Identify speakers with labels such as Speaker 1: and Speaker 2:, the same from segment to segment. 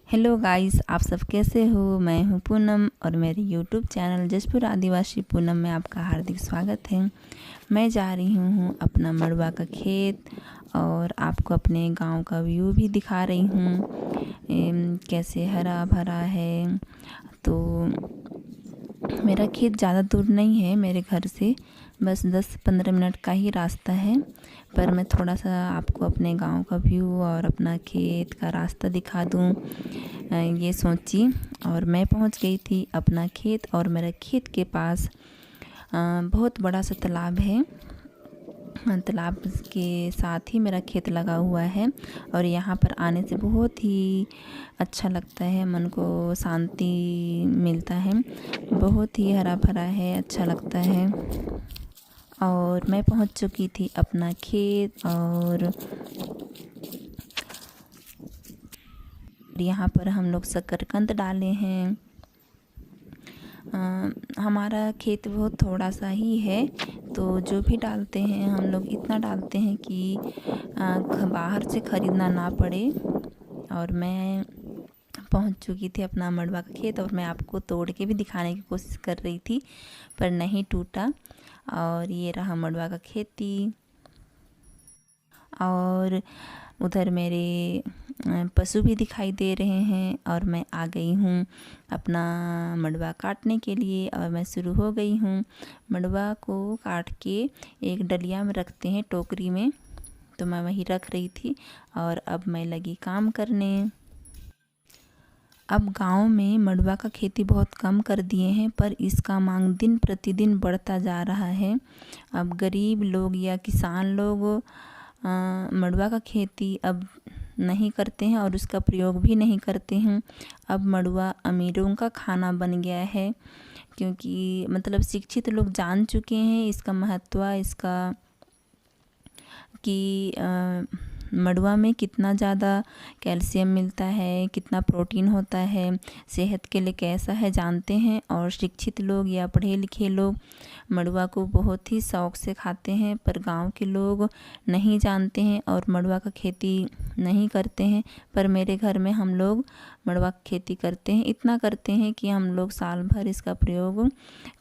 Speaker 1: Hello guys, आप सब कैसे हो। मैं हूं पूनम और मेरे यूट्यूब चैनल जसपुर आदिवासी पूनम में आपका हार्दिक स्वागत है। मैं जा रही हूं अपना मड़वा का खेत और आपको अपने गांव का व्यू भी दिखा रही हूं कैसे हरा भरा है। तो मेरा खेत ज़्यादा दूर नहीं है मेरे घर से, बस 10-15 मिनट का ही रास्ता है। पर मैं थोड़ा सा आपको अपने गांव का व्यू और अपना खेत का रास्ता दिखा दूं, ये सोची और मैं पहुंच गई थी अपना खेत। और मेरे खेत के पास बहुत बड़ा सा तालाब है। तालाब के साथ ही मेरा खेत लगा हुआ है और यहाँ पर आने से बहुत ही अच्छा लगता है, मन को शांति मिलता है। बहुत ही हरा भरा है, अच्छा लगता है। और मैं पहुँच चुकी थी अपना खेत और यहाँ पर हम लोग शकरकंद डाले हैं। हमारा खेत बहुत थोड़ा सा ही है, तो जो भी डालते हैं हम लोग इतना डालते हैं कि बाहर से ख़रीदना ना पड़े। और मैं पहुंच चुकी थी अपना मड़वा का खेत और मैं आपको तोड़ के भी दिखाने की कोशिश कर रही थी, पर नहीं टूटा। और ये रहा मड़वा का खेती। और उधर मेरे पशु भी दिखाई दे रहे हैं और मैं आ गई हूँ अपना मड़वा काटने के लिए और मैं शुरू हो गई हूँ। मड़वा को काट के एक डलिया में रखते हैं, टोकरी में, तो मैं वही रख रही थी और अब मैं लगी काम करने। अब गांव में मड़वा का खेती बहुत कम कर दिए हैं, पर इसका मांग दिन प्रतिदिन बढ़ता जा रहा है। अब गरीब लोग या किसान लोग मड़वा का खेती अब नहीं करते हैं और उसका प्रयोग भी नहीं करते हैं। अब मड़वा अमीरों का खाना बन गया है, क्योंकि मतलब शिक्षित लोग जान चुके हैं इसका महत्व, इसका कि मड़वा में कितना ज़्यादा कैल्शियम मिलता है, कितना प्रोटीन होता है, सेहत के लिए कैसा है जानते हैं। और शिक्षित लोग या पढ़े लिखे लोग मड़वा को बहुत ही शौक़ से खाते हैं, पर गांव के लोग नहीं जानते हैं और मड़वा का खेती नहीं करते हैं। पर मेरे घर में हम लोग मड़वा की खेती करते हैं, इतना करते हैं कि हम लोग साल भर इसका प्रयोग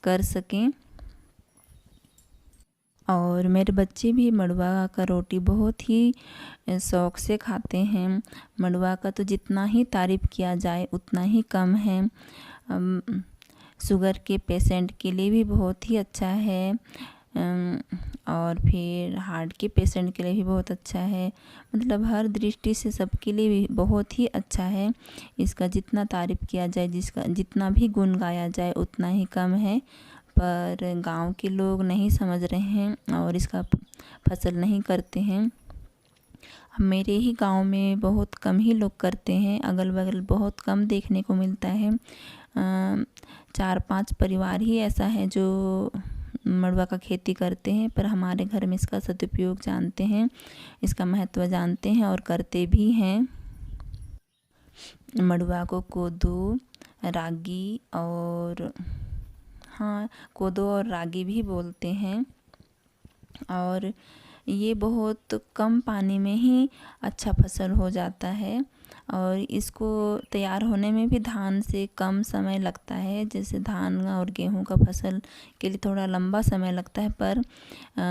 Speaker 1: कर सकें। और मेरे बच्चे भी मड़वा का रोटी बहुत ही शौक़ से खाते हैं। मड़वा का तो जितना ही तारीफ़ किया जाए उतना ही कम है। शुगर के पेशेंट के लिए भी बहुत ही अच्छा है, और फिर हार्ट के पेशेंट के लिए भी बहुत अच्छा है। मतलब हर दृष्टि से सबके लिए भी बहुत ही अच्छा है। इसका जितना तारीफ़ किया जाए, जिसका जितना भी गुण गाया जाए उतना ही कम है। पर गांव के लोग नहीं समझ रहे हैं और इसका फसल नहीं करते हैं। मेरे ही गांव में बहुत कम ही लोग करते हैं, अगल बगल बहुत कम देखने को मिलता है। 4-5 परिवार ही ऐसा है जो मड़वा का खेती करते हैं, पर हमारे घर में इसका सदुपयोग जानते हैं, इसका महत्व जानते हैं और करते भी हैं। मड़वा को कोदो, रागी और कोदो और रागी भी बोलते हैं। और ये बहुत कम पानी में ही अच्छा फसल हो जाता है और इसको तैयार होने में भी धान से कम समय लगता है। जैसे धान और गेहूं का फसल के लिए थोड़ा लंबा समय लगता है, पर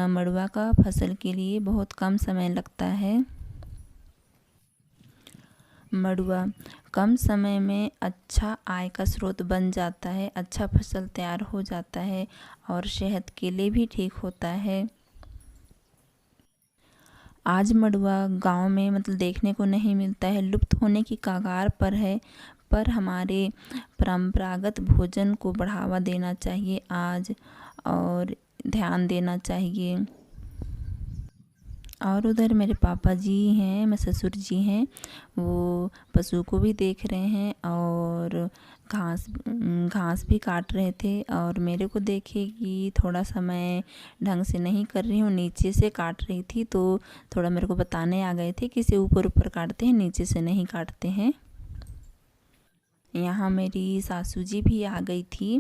Speaker 1: मड़वा का फसल के लिए बहुत कम समय लगता है। मड़वा कम समय में अच्छा आय का स्रोत बन जाता है, अच्छा फसल तैयार हो जाता है और सेहत के लिए भी ठीक होता है। आज मड़वा गांव में मतलब देखने को नहीं मिलता है, लुप्त होने की कगार पर है। पर हमारे परंपरागत भोजन को बढ़ावा देना चाहिए आज, और ध्यान देना चाहिए। और उधर मेरे पापा जी हैं, मेरे ससुर जी हैं, वो पशु को भी देख रहे हैं और घास भी काट रहे थे। और मेरे को देखे कि थोड़ा सा मैं ढंग से नहीं कर रही हूँ, नीचे से काट रही थी, तो थोड़ा मेरे को बताने आ गए थे कि इसे ऊपर ऊपर काटते हैं, नीचे से नहीं काटते हैं। यहाँ मेरी सासू जी भी आ गई थी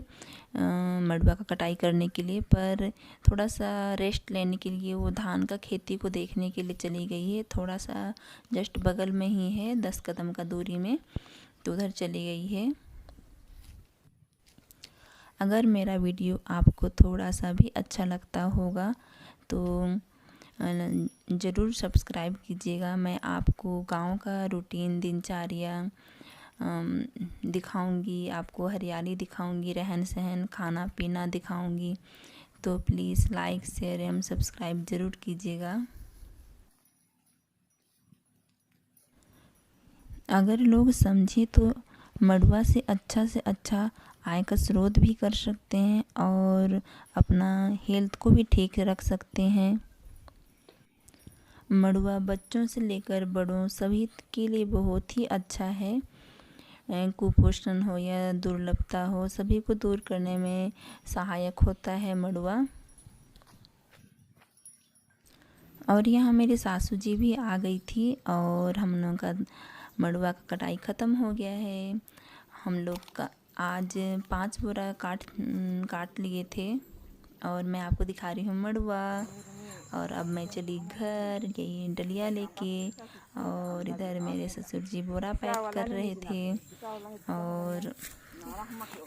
Speaker 1: मड़वा का कटाई करने के लिए, पर थोड़ा सा रेस्ट लेने के लिए वो धान का खेती को देखने के लिए चली गई है। थोड़ा सा जस्ट बगल में ही है, 10 कदम का दूरी में। तो उधर चली गई है। अगर मेरा वीडियो आपको थोड़ा सा भी अच्छा लगता होगा तो ज़रूर सब्सक्राइब कीजिएगा। मैं आपको गांव का रूटीन दिनचर्या दिखाऊंगी, आपको हरियाली दिखाऊंगी, रहन सहन, खाना पीना दिखाऊंगी। तो प्लीज़ लाइक शेयर एवं सब्सक्राइब ज़रूर कीजिएगा। अगर लोग समझे तो मड़ुआ से अच्छा आय का स्रोत भी कर सकते हैं और अपना हेल्थ को भी ठीक रख सकते हैं। मड़ुआ बच्चों से लेकर बड़ों सभी के लिए बहुत ही अच्छा है। कुपोषण हो या दुर्लभता हो, सभी को दूर करने में सहायक होता है मड़ुआ। और यहाँ मेरी सासू जी भी आ गई थी और हम लोगों का मड़ुआ का कटाई ख़त्म हो गया है। हम लोग का आज 5 बोरा काट लिए थे और मैं आपको दिखा रही हूँ मड़ुआ। और अब मैं चली घर, यही डलिया लेके, और इधर मेरे ससुर जी बोरा पैक कर रहे थे। और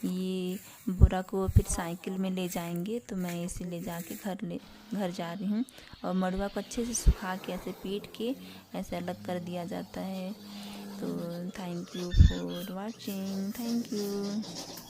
Speaker 1: ये बोरा को फिर साइकिल में ले जाएंगे, तो मैं इसे ले जाके घर जा रही हूँ। और मड़ुआ को अच्छे से सुखा के ऐसे पीट के ऐसे अलग कर दिया जाता है। तो thank you for watching, thank you.